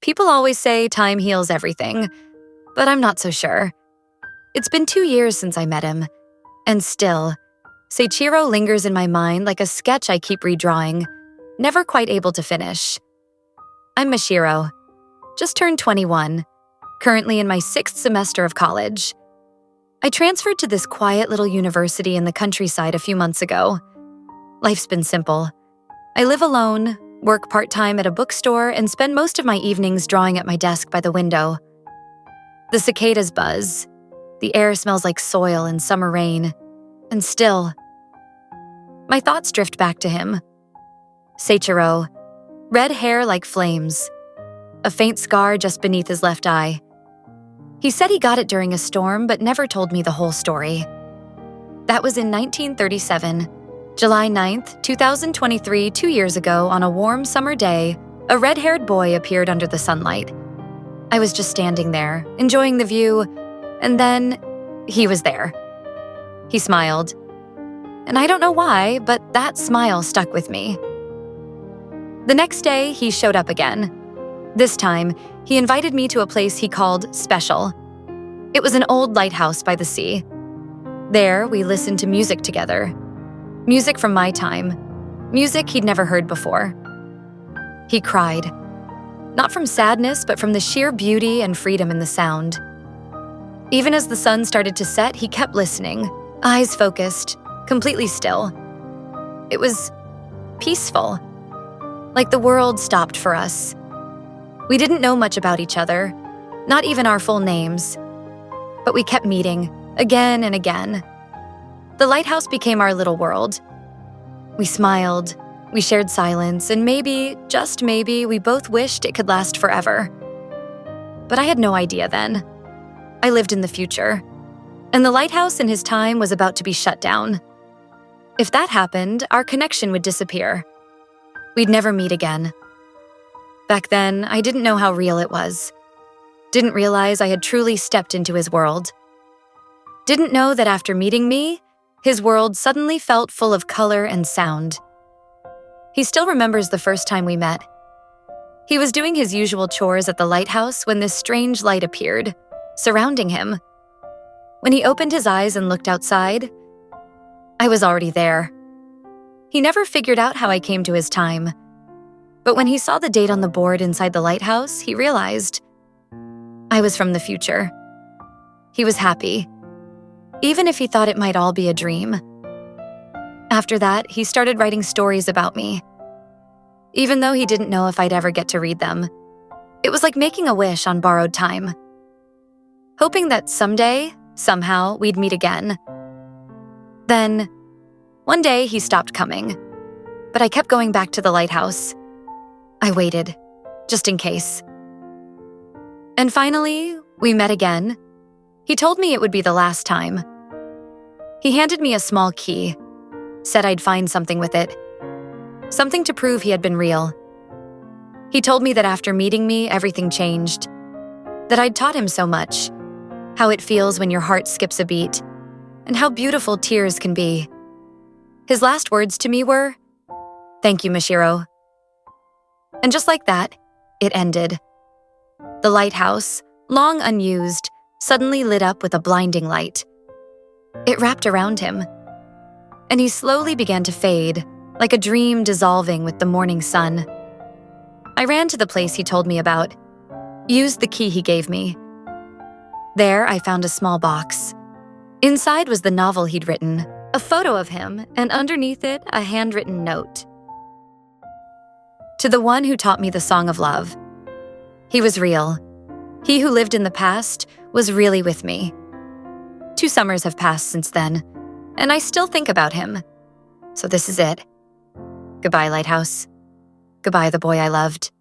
People always say time heals everything, but I'm not so sure. It's been 2 years since I met him, and still, Seiichiro lingers in my mind like a sketch I keep redrawing, never quite able to finish. I'm Mashiro, just turned 21, currently in my 6th semester of college. I transferred to this quiet little university in the countryside a few months ago. Life's been simple. I live alone, work part-time at a bookstore, and spend most of my evenings drawing at my desk by the window. The cicadas buzz. The air smells like soil and summer rain. And still, my thoughts drift back to him. Seiichiro, red hair like flames, a faint scar just beneath his left eye. He said he got it during a storm, but never told me the whole story. That was in 1937, July 9th, 2023, 2 years ago, on a warm summer day, a red-haired boy appeared under the sunlight. I was just standing there, enjoying the view, and then he was there. He smiled. And I don't know why, but that smile stuck with me. The next day, he showed up again. This time, he invited me to a place he called Special. It was an old lighthouse by the sea. There, we listened to music together. Music from my time. Music he'd never heard before. He cried. Not from sadness, but from the sheer beauty and freedom in the sound. Even as the sun started to set, he kept listening, eyes focused, completely still. It was peaceful, like the world stopped for us. We didn't know much about each other, not even our full names, but we kept meeting, again and again. The lighthouse became our little world. We smiled, we shared silence, and maybe, just maybe, we both wished it could last forever. But I had no idea then. I lived in the future, and the lighthouse in his time was about to be shut down. If that happened, our connection would disappear. We'd never meet again. Back then, I didn't know how real it was. Didn't realize I had truly stepped into his world. Didn't know that after meeting me, his world suddenly felt full of color and sound. He still remembers the first time we met. He was doing his usual chores at the lighthouse when this strange light appeared, surrounding him. When he opened his eyes and looked outside, I was already there. He never figured out how I came to his time. But when he saw the date on the board inside the lighthouse, he realized I was from the future. He was happy, even if he thought it might all be a dream. After that, he started writing stories about me. Even though he didn't know if I'd ever get to read them, it was like making a wish on borrowed time. Hoping that someday, somehow, we'd meet again. Then, one day he stopped coming, but I kept going back to the lighthouse. I waited, just in case. And finally, we met again. He told me it would be the last time. He handed me a small key, said I'd find something with it. Something to prove he had been real. He told me that after meeting me, everything changed. That I'd taught him so much. How it feels when your heart skips a beat, and how beautiful tears can be. His last words to me were, "Thank you, Mashiro." And just like that, it ended. The lighthouse, long unused, suddenly lit up with a blinding light. It wrapped around him, and he slowly began to fade, like a dream dissolving with the morning sun. I ran to the place he told me about, used the key he gave me. There, I found a small box. Inside was the novel he'd written, a photo of him, and underneath it, a handwritten note. To the one who taught me the song of love. He was real. He who lived in the past was really with me. 2 summers have passed since then, and I still think about him. So this is it. Goodbye, Lighthouse. Goodbye, the boy I loved.